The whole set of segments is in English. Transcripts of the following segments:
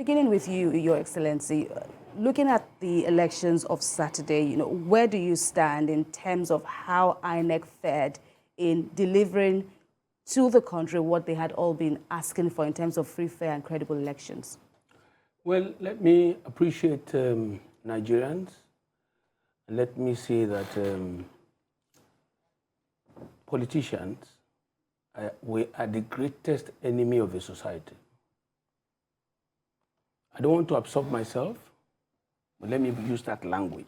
Beginning with you, Your Excellency, looking at the elections of Saturday, where do you stand in terms of how INEC fared in delivering to the country what they had all been asking for in terms of free, fair, and credible elections? Well, let me appreciate Nigerians, and let me say that politicians we are the greatest enemy of the society. I don't want to absorb myself, but let me use that language.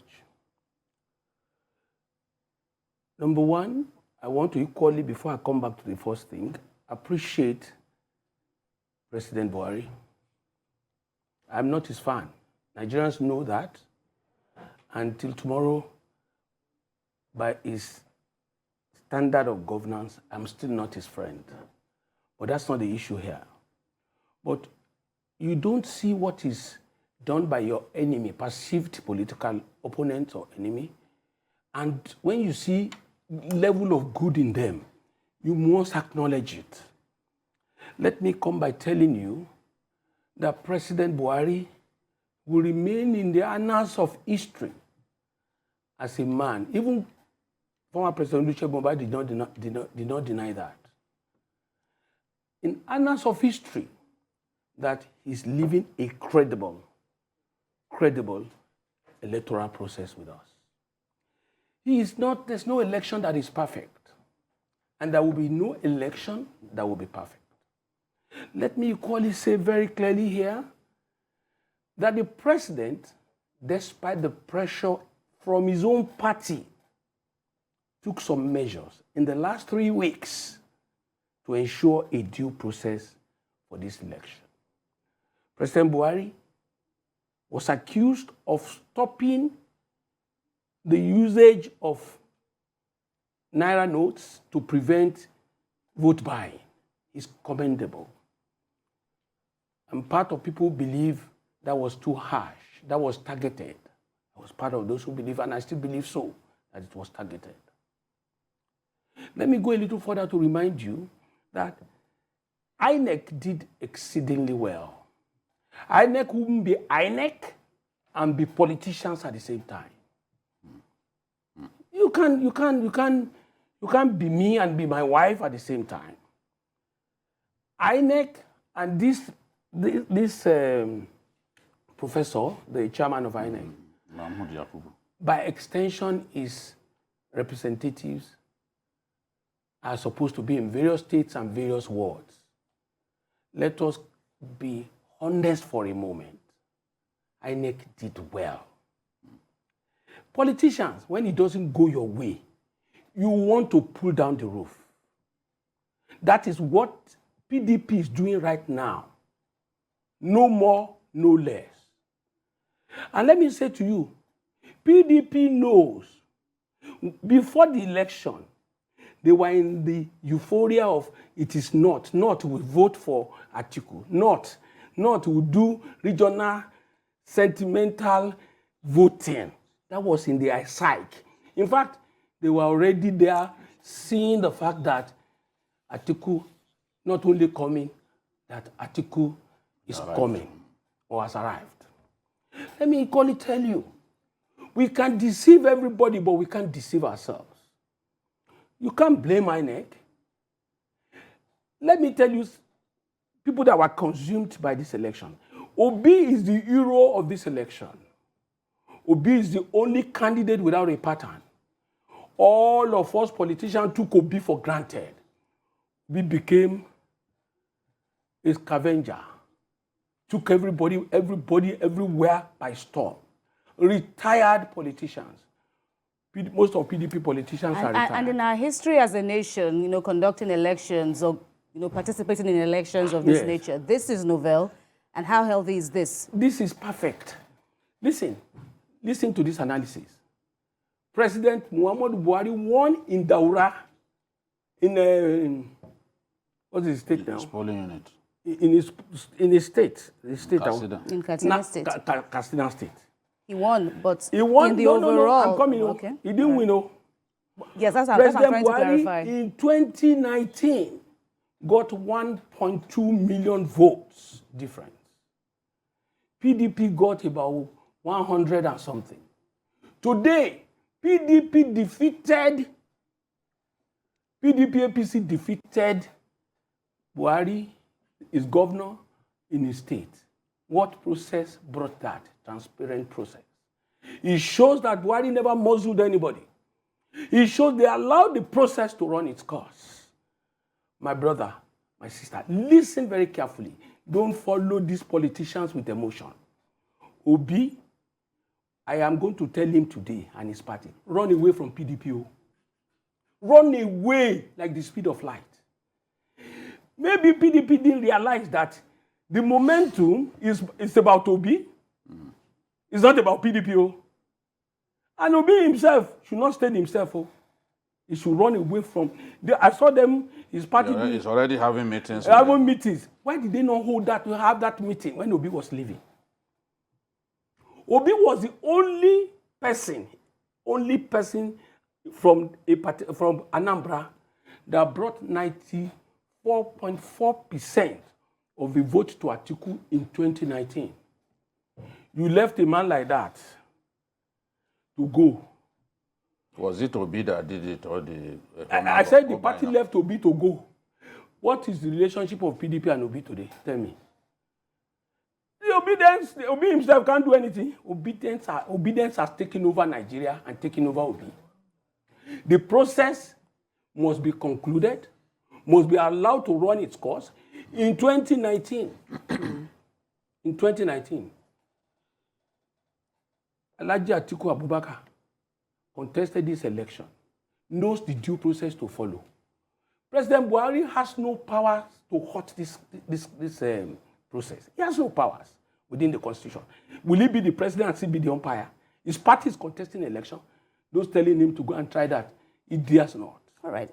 Number one, I want to equally, before I come back to the first thing, appreciate President Buhari. I'm not his fan. Nigerians know that. Until tomorrow, by his standard of governance, I'm still not his friend. But that's not the issue here. But you don't see what is done by your enemy, perceived political opponent or enemy. And when you see level of good in them, you must acknowledge it. Let me come by telling you that President Buhari will remain in the annals of history as a man. Even former President Olusegun did not deny that. In annals of history, that he's living a credible electoral process with us. There's no election that is perfect. And there will be no election that will be perfect. Let me equally say very clearly here that the president, despite the pressure from his own party, took some measures in the last 3 weeks to ensure a due process for this election. President Buhari was accused of stopping the usage of Naira notes to prevent vote buying. It's commendable. And part of people believe that was too harsh, that was targeted. I was part of those who believe, and I still believe so, that it was targeted. Let me go a little further to remind you that INEC did exceedingly well. INEC wouldn't be INEC and be politicians at the same time. You can't be me and be my wife at the same time. INEC and this professor, the chairman of INEC, by extension, his representatives are supposed to be in various states and various wards. Let us be honest for a moment. INEC did well. Politicians, when it doesn't go your way, you want to pull down the roof. That is what PDP is doing right now. No more, no less. And let me say to you, PDP knows before the election, they were in the euphoria of it is not will vote for Atiku, not will do regional sentimental voting. That was in their psyche. In fact, they were already there seeing the fact that Atiku not only coming, that Atiku is coming or has arrived. Let me equally tell you, we can deceive everybody, but we can't deceive ourselves. You can't blame INEC. Let me tell you, people that were consumed by this election. Obi is the hero of this election. Obi is the only candidate without a pattern. All of us politicians took Obi for granted. We became a scavenger. Took everybody everywhere by storm. Retired politicians. Most of PDP politicians are retired. And in our history as a nation, conducting elections or participating in elections of this nature, this is novel. And how healthy is this? This is perfect. Listen to this analysis. President Muhammadu Buhari won in Daura, what's his state now? Polling unit. In his state. The state in Katsina State. Katsina State. He won, but he won, in the overall... I'm coming. Okay. He didn't win. Yes, that's what I'm trying to clarify. In 2019, got 1.2 million votes difference. PDP got about 100 and something. Today, PDP APC defeated Buhari, his governor, in his state. What process brought that? Transparent process. It shows that Buhari never muzzled anybody. It shows they allowed the process to run its course. My brother, my sister, listen very carefully. Don't follow these politicians with emotion. Obi, I am going to tell him today and his party, run away from PDP. Run away like the speed of light. Maybe PDP didn't realize that the momentum is about Obi. It's not about PDP. And Obi himself should not stay himself. He should run away from. I saw them, his party. He's already having meetings. Having meetings. Why did they not hold that to have that meeting when Obi was leaving? Obi was the only person from Anambra that brought 94.4% of the vote to Atiku in 2019. You left a man like that to go. Was it Obi that did it or the... I said the party left Obi to go. What is the relationship of PDP and Obi today? Tell me. The Obi himself can't do anything. Obedience has taken over Nigeria and taken over Obi. The process must be concluded, must be allowed to run its course. In 2019, Alhaji Atiku Abubakar contested this election, knows the due process to follow. President Buhari has no power to halt this process. He has no powers within the constitution. Will he be the president and still be the umpire? His party is contesting election. Those telling him to go and try that, he dares not. All right.